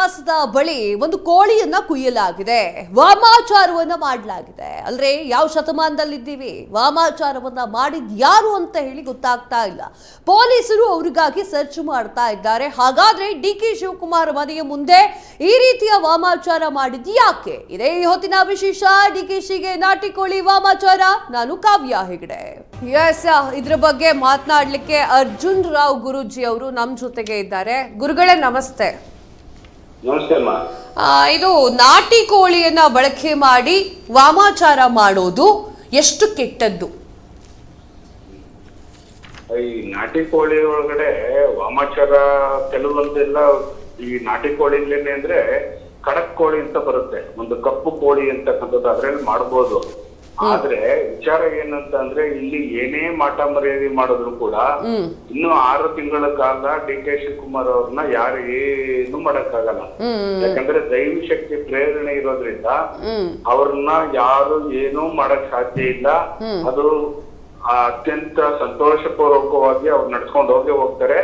ನಿವಾಸದ ಬಳಿ ಒಂದು ಕೋಳಿಯನ್ನ ಕುಯ್ಯಲಾಗಿದೆ, ವಾಮಾಚಾರವನ್ನ ಮಾಡಲಾಗಿದೆ. ಅಂದ್ರೆ ಯಾವ ಶತಮಾನದಲ್ಲಿದ್ದೀವಿ, ವಾಮಾಚಾರವನ್ನ ಮಾಡಿದ್ ಯಾರು ಅಂತ ಹೇಳಿ ಗೊತ್ತಾಗ್ತಾ ಇಲ್ಲ. ಪೊಲೀಸರು ಅವರಿಗಾಗಿ ಸರ್ಚ್ ಮಾಡ್ತಾ ಇದ್ದಾರೆ. ಹಾಗಾದ್ರೆ ಡಿ.ಕೆ. ಶಿವಕುಮಾರ್ ಮನೆಯ ಮುಂದೆ ಈ ರೀತಿಯ ವಾಮಾಚಾರ ಮಾಡಿದ್ ಯಾಕೆ? ಇದೇ ಈ ಹೊತ್ತಿನ ವಿಶೇಷ. ಡಿ.ಕೆ.ಶಿಗೆ ನಾಟಿ ಕೋಳಿ ವಾಮಾಚಾರ. ನಾನು ಕಾವ್ಯ ಹೆಗಡೆ. ಎಸ್, ಇದ್ರ ಬಗ್ಗೆ ಮಾತನಾಡ್ಲಿಕ್ಕೆ ಅರ್ಜುನ್ ರಾವ್ ಗುರೂಜಿ ಅವರು ನಮ್ಮ ಜೊತೆಗೆ ಇದ್ದಾರೆ. ಗುರುಗಳೇ ನಮಸ್ತೆ. ನಮಸ್ತೆ ಅಮ್ಮ. ಇದು ನಾಟಿ ಕೋಳಿಯನ್ನ ಬಳಕೆ ಮಾಡಿ ವಾಮಾಚಾರ ಮಾಡೋದು ಎಷ್ಟು ಕೆಟ್ಟದ್ದು? ಈ ನಾಟಿ ಕೋಳಿ ಒಳಗಡೆ ವಾಮಾಚಾರ ಕೆಲವೊಂದೆಲ್ಲ ಈ ನಾಟಿ ಕೋಳಿಲೇನೆ ಅಂದ್ರೆ ಕಡಕ್ ಕೋಳಿ ಅಂತ ಬರುತ್ತೆ, ಒಂದು ಕಪ್ಪು ಕೋಳಿ ಅಂತಕ್ಕಂಥದ್ದು ಅದ್ರಲ್ಲಿ ಮಾಡ್ಬೋದು. ಆದ್ರೆ ವಿಚಾರ ಏನಂತ ಅಂದ್ರೆ ಇಲ್ಲಿ ಏನೇ ಮಾಟ ಮರ್ಯಾದೆ ಮಾಡಿದ್ರು ಕೂಡ ಇನ್ನು 6 ತಿಂಗಳ ಕಾಲ ಡಿ.ಕೆ. ಶಿವಕುಮಾರ್ ಅವ್ರನ್ನ ಯಾರು ಏನು ಮಾಡಕ್ಕಾಗಲ್ಲ. ಯಾಕಂದ್ರೆ ದೈವ ಶಕ್ತಿ ಪ್ರೇರಣೆ ಇರೋದ್ರಿಂದ ಅವ್ರನ್ನ ಯಾರು ಏನೂ ಮಾಡಕ್ ಸಾಧ್ಯ ಇಲ್ಲ. ಅದು ಅತ್ಯಂತ ಸಂತೋಷಪೂರ್ವಕವಾಗಿ ಅವ್ರು ನಡ್ಸ್ಕೊಂಡು ಹೋಗ್ತಾರೆ.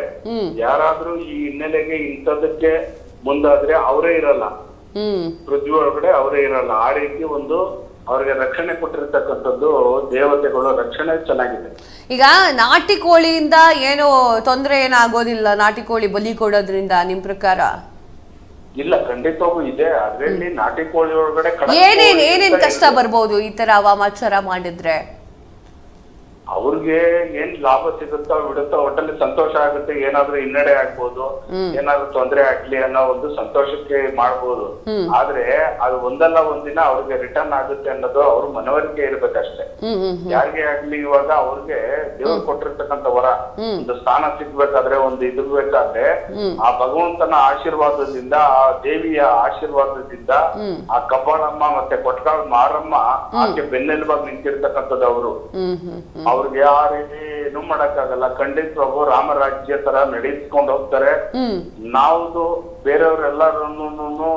ಯಾರಾದ್ರೂ ಈ ಹಿನ್ನೆಲೆಗೆ ಇಂಥದಕ್ಕೆ ಮುಂದಾದ್ರೆ ಅವರೇ ಇರಲ್ಲ, ಪೃಥ್ವಿ ಒಳಗಡೆ ಅವರೇ ಇರಲ್ಲ. ಆ ರೀತಿ ಒಂದು ಅವ್ರಿಗೆ ರಕ್ಷಣೆ ಕೊಟ್ಟಿರ್ತಕ್ಕಂಥದ್ದು ದೇವತೆಗಳು ರಕ್ಷಣೆ ಚೆನ್ನಾಗಿದೆ. ಈಗ ನಾಟಿ ಕೋಳಿಯಿಂದ ಏನು ತೊಂದರೆ ಏನಾಗೋದಿಲ್ಲ, ನಾಟಿ ಕೋಳಿ ಬಲಿ ಕೊಡೋದ್ರಿಂದ ನಿಮ್ ಪ್ರಕಾರ? ಇಲ್ಲ, ಖಂಡಿತವಾಗೂ ಇದೆ. ಅದ್ರಲ್ಲಿ ನಾಟಿ ಕೋಳಿ ಒಳಗಡೆ ಏನೇನ್ ಕಷ್ಟ ಬರ್ಬೋದು ಈ ತರ ವಾಮಾಚಾರ ಮಾಡಿದ್ರೆ? ಅವ್ರಿಗೆ ಏನ್ ಲಾಭ ಸಿಗುತ್ತೋ ಬಿಡುತ್ತೋ, ಒಟ್ಟಲ್ಲಿ ಸಂತೋಷ ಆಗುತ್ತೆ. ಏನಾದ್ರೂ ಹಿನ್ನಡೆ ಆಗ್ಬೋದು, ಏನಾದ್ರೂ ತೊಂದರೆ ಆಗ್ಲಿ ಅನ್ನೋ ಒಂದು ಸಂತೋಷಕ್ಕೆ ಮಾಡ್ಬೋದು. ಆದ್ರೆ ಅದು ಒಂದಲ್ಲ ಒಂದಿನ ಅವ್ರಿಗೆ ರಿಟರ್ನ್ ಆಗುತ್ತೆ ಅನ್ನೋದು ಅವ್ರ ಮನವರಿಕೆ ಇರ್ಬೇಕಷ್ಟೇ. ಯಾರಿಗೆ ಆಗ್ಲಿ ಇವಾಗ ಅವ್ರಿಗೆ ದೇವ್ರು ಕೊಟ್ಟಿರ್ತಕ್ಕಂಥ ವರ, ಒಂದು ಸ್ಥಾನ ಸಿಗ್ಬೇಕಾದ್ರೆ, ಒಂದು ಇದಿರ್ಬೇಕಾದ್ರೆ ಆ ಭಗವಂತನ ಆಶೀರ್ವಾದದಿಂದ, ಆ ದೇವಿಯ ಆಶೀರ್ವಾದದಿಂದ, ಆ ಕಬ್ಬಾಳಮ್ಮ ಮತ್ತೆ ಕೊಟ್ಕಾಳ್ ಮಾರಮ್ಮ ಆಕೆ ಬೆನ್ನೆಲುಬಾಗಿ ನಿಂತಿರ್ತಕ್ಕಂಥದ್ದು ಅವರು. ಅವ್ರಿಗೆ ಆ ರೀತಿ ಏನು ಮಾಡಕ್ಕಾಗಲ್ಲ. ಖಂಡಿತವಾಗೂ ರಾಮರಾಜ್ಯ ತರ ನಡೆಸ್ಕೊಂಡು ಹೋಗ್ತಾರೆ. ನಾವು ಬೇರೆಯವ್ರೆಲ್ಲರನ್ನು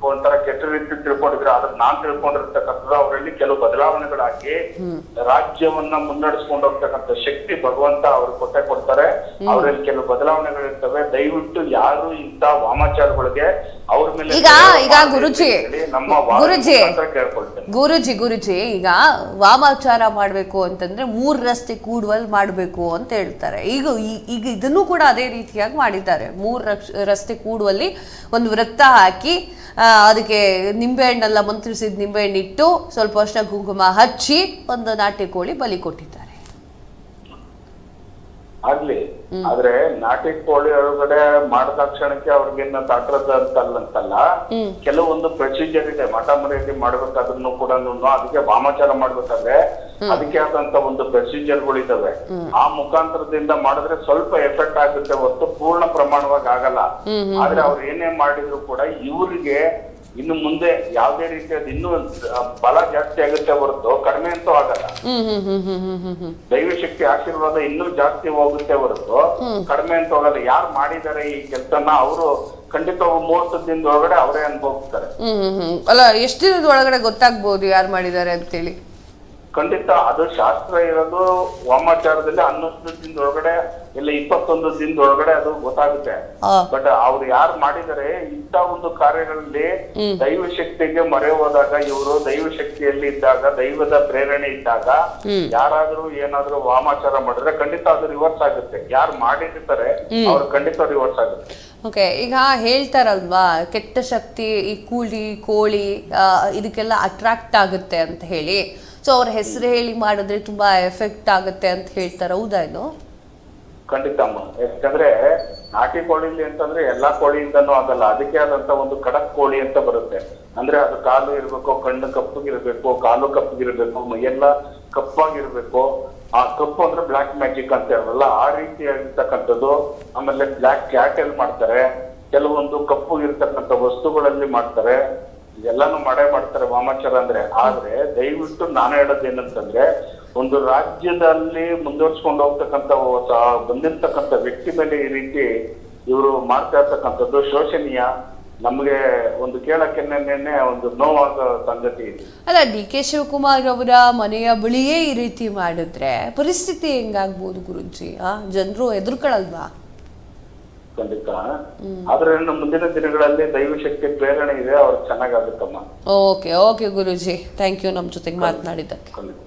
ಒಂಥರ ಕೆಟ್ಟ ರೀತಿ ತಿಳ್ಕೊಂಡಿದ್ರೆ, ಆದ್ರೆ ನಾನ್ ತಿಳ್ಕೊಂಡಿರ್ತಕ್ಕಂಥದ್ದು ಅವರಲ್ಲಿ ಕೆಲವು ಬದಲಾವಣೆಗಳಾಗಿ ರಾಜ್ಯವನ್ನ ಮುನ್ನಡೆಸ್ಕೊಂಡು ಹೋಗ್ತಕ್ಕಂಥ ಶಕ್ತಿ ಭಗವಂತ ಅವ್ರಿಗೆ ಕೊಡ್ತಾರೆ. ಅವರಲ್ಲಿ ಕೆಲವು ಬದಲಾವಣೆಗಳಿರ್ತವೆ. ದಯವಿಟ್ಟು ಯಾರು ಇಂತ ವಾಮಾಚಾರಗಳಿಗೆ ಅವ್ರ ಮೇಲೆ ಈಗ ಗುರುಜಿ ಈಗ ವಾಮಾಚಾರ ಮಾಡ್ಬೇಕು ಅಂತಂದ್ರೆ 3 ರಸ್ತೆ ಕೂಡುವಲ್ಲಿ ಮಾಡ್ಬೇಕು ಅಂತ ಹೇಳ್ತಾರೆ. ಈಗ ಇದನ್ನು ಕೂಡ ಅದೇ ರೀತಿಯಾಗಿ ಮಾಡಿದ್ದಾರೆ. 3 ರಸ್ತೆ ಕೂಡುವಲ್ಲಿ ಒಂದು ವೃತ್ತ ಹಾಕಿ ಅದಕ್ಕೆ ನಿಂಬೆಹಣ್ಣೆಲ್ಲ ಮಂತ್ರಿಸಿದ ನಿಂಬೆಹಣ್ಣು ಇಟ್ಟು ಸ್ವಲ್ಪ ಅರ್ಶಿನ ಕುಂಕುಮ ಹಚ್ಚಿ ಒಂದು ನಾಟಿ ಕೋಳಿ ಬಲಿ ಕೊಟ್ಟಿದ್ದಾರೆ. ಆಗ್ಲಿ, ಆದ್ರೆ ನಾಟಿ ಕೋಳಿ ಒಳಗಡೆ ಮಾಡಿದ ಕ್ಷಣಕ್ಕೆ ಅವ್ರಿಗೇನ ತಾಟ್ರದ ಅಂತಲ್ಲ, ಕೆಲವೊಂದು ಪ್ರೊಸೀಜರ್ ಇದೆ. ಮಠ ಮರ್ಯಾದೆ ಮಾಡ್ಬೇಕಾದ್ರೂ ಕೂಡ ಅದಕ್ಕೆ ವಾಮಾಚಾರ ಮಾಡ್ಬೇಕಾದ್ರೆ ಅದಕ್ಕೆ ಆದಂತ ಒಂದು ಪ್ರೊಸೀಜರ್ಗಳು ಇದಾವೆ. ಆ ಮುಖಾಂತರದಿಂದ ಮಾಡಿದ್ರೆ ಸ್ವಲ್ಪ ಎಫೆಕ್ಟ್ ಆಗುತ್ತೆ ಹೊರತು ಪೂರ್ಣ ಪ್ರಮಾಣವಾಗಿ ಆಗಲ್ಲ. ಆದ್ರೆ ಅವ್ರು ಏನೇ ಮಾಡಿದ್ರು ಕೂಡ ಇವ್ರಿಗೆ ಇನ್ನು ಮುಂದೆ ಯಾವುದೇ ರೀತಿಯಾದ ಇನ್ನೂ ಬಲ ಜಾಸ್ತಿ ಆಗುತ್ತೆ ಹೊರತು ಕಡಿಮೆ ಅಂತೂ ಆಗಲ್ಲ. ದೈವ ಶಕ್ತಿ ಆಶೀರ್ವಾದ ಇನ್ನೂ ಜಾಸ್ತಿ ಹೋಗುತ್ತೆ ಹೊರತು ಕಡಿಮೆ ಅಂತೂ ಆಗಲ್ಲ. ಯಾರು ಮಾಡಿದ್ದಾರೆ ಈ ಕೆಲಸನ ಅವರು ಖಂಡಿತವಾಗೂ 30 ದಿನದ ಒಳಗಡೆ ಅವರೇ ಅನುಭವಿಸ್ತಾರೆ. ಅಲ್ಲ, ಎಷ್ಟು ದಿನದ ಒಳಗಡೆ ಗೊತ್ತಾಗ್ಬೋದು ಯಾರು ಮಾಡಿದ್ದಾರೆ ಅಂತೇಳಿ? ಖಂಡಿತ ಅದು ಶಾಸ್ತ್ರ ಇರೋದು ವಾಮಾಚಾರದಲ್ಲಿ 11 ದಿನದ ಒಳಗಡೆ ಇಲ್ಲ 21 ದಿನದ ಒಳಗಡೆ ಅದು ಗೊತ್ತಾಗುತ್ತೆ. ಬಟ್ ಅವ್ರು ಯಾರು ಮಾಡಿದರೆ ಇಂಥ ಒಂದು ಕಾರ್ಯಗಳಲ್ಲಿ ದೈವ ಶಕ್ತಿಗೆ ಮೊರೆ ಹೋದಾಗ, ಇವರು ದೈವ ಶಕ್ತಿಯಲ್ಲಿ ಇದ್ದಾಗ, ದೈವದ ಪ್ರೇರಣೆ ಇದ್ದಾಗ ಯಾರಾದ್ರೂ ಏನಾದ್ರೂ ವಾಮಾಚಾರ ಮಾಡಿದ್ರೆ ಖಂಡಿತ ಅದು ರಿವರ್ಸ್ ಆಗುತ್ತೆ. ಯಾರು ಮಾಡಿರ್ತಾರೆ ಅವ್ರು ಖಂಡಿತ ರಿವರ್ಸ್ ಆಗುತ್ತೆ. ಓಕೆ, ಈಗ ಹೇಳ್ತಾರಲ್ವಾ ಕೆಟ್ಟ ಶಕ್ತಿ ಈ ಕೋಳಿ ಇದಕ್ಕೆಲ್ಲ ಅಟ್ರಾಕ್ಟ್ ಆಗುತ್ತೆ ಅಂತ ಹೇಳಿ. ಸೊ ಅವ್ರ ಹೆಸರು ಹೇಳಿ ಮಾಡಿದ್ರೆ ತುಂಬಾ ಎಫೆಕ್ಟ್ ಆಗುತ್ತೆ ಅಂತ ಹೇಳ್ತಾರೆ. ಹೌದಾ ಇದು? ಖಂಡಿತ ಅಮ್ಮ. ಯಾಕಂದ್ರೆ ನಾಟಿ ಕೋಳಿಲಿ ಅಂತಂದ್ರೆ ಎಲ್ಲಾ ಕೋಳಿಯಿಂದನೂ ಆಗಲ್ಲ. ಅದಕ್ಕೆ ಆದಂತ ಒಂದು ಕಡಕ್ ಕೋಳಿ ಅಂತ ಬರುತ್ತೆ. ಅಂದ್ರೆ ಅದು ಕಾಲು ಇರ್ಬೇಕು, ಕಣ್ಣು ಕಪ್ಪಗಿರ್ಬೇಕು, ಕಾಲು ಕಪ್ಪಗಿರ್ಬೇಕು, ಮೈಯೆಲ್ಲ ಕಪ್ಪಾಗಿರ್ಬೇಕು. ಆ ಕಪ್ಪು ಅಂದ್ರೆ ಬ್ಲಾಕ್ ಮ್ಯಾಜಿಕ್ ಅಂತ ಇರಲ್ಲ, ಆ ರೀತಿಯಾಗಿರ್ತಕ್ಕಂಥದ್ದು. ಆಮೇಲೆ ಬ್ಲಾಕ್ ಕ್ಯಾಟಲ್ ಮಾಡ್ತಾರೆ, ಕೆಲವೊಂದು ಕಪ್ಪು ಇರ್ತಕ್ಕಂಥ ವಸ್ತುಗಳಲ್ಲಿ ಮಾಡ್ತಾರೆ. ಎಲ್ಲಾನು ಮಾಡ್ತಾರೆ ವಾಮಾಚಾರ ಅಂದ್ರೆ. ಆದ್ರೆ ದಯವಿಟ್ಟು ನಾನು ಹೇಳೋದು ಏನಂತಂದ್ರೆ, ಒಂದು ರಾಜ್ಯದಲ್ಲಿ ಮುಂದುವರ್ಸ್ಕೊಂಡು ಹೋಗ್ತಕ್ಕಂಥ ಬಂದಿರ್ತಕ್ಕಂಥ ವ್ಯಕ್ತಿ ಮೇಲೆ ಈ ರೀತಿ ಇವರು ಮಾಡ್ತಾ ಇರ್ತಕ್ಕಂಥದ್ದು ಶೋಷಣೀಯ. ನಮ್ಗೆ ಒಂದು ಕೇಳಕ್ಕೆನ್ನೇ ಒಂದು ನೋವಾದ ಸಂಗತಿ ಇದೆ. ಅಲ್ಲ, ಡಿ.ಕೆ. ಶಿವಕುಮಾರ್ ಅವರ ಮನೆಯ ಬಳಿಯೇ ಈ ರೀತಿ ಮಾಡಿದ್ರೆ ಪರಿಸ್ಥಿತಿ ಹೆಂಗಾಗ್ಬೋದು ಗುರುಜಿ? ಜನರು ಎದುರುಗಳಲ್ವಾ? ಖಂಡಿತ. ಆದ್ರೆ ಇನ್ನು ಮುಂದಿನ ದಿನಗಳಲ್ಲಿ ದೈವಶಕ್ತಿ ಪ್ರೇರಣೆ ಇದೆ, ಅವ್ರಿಗೆ ಚೆನ್ನಾಗಾಗುತ್ತಮ್ಮ. Okay okay Guruji, thank you ನಮ್ಮ ಜೊತೆಗೆ ಮಾತನಾಡಿದ್ದಕ್ಕೆ. ಖಂಡಿತ.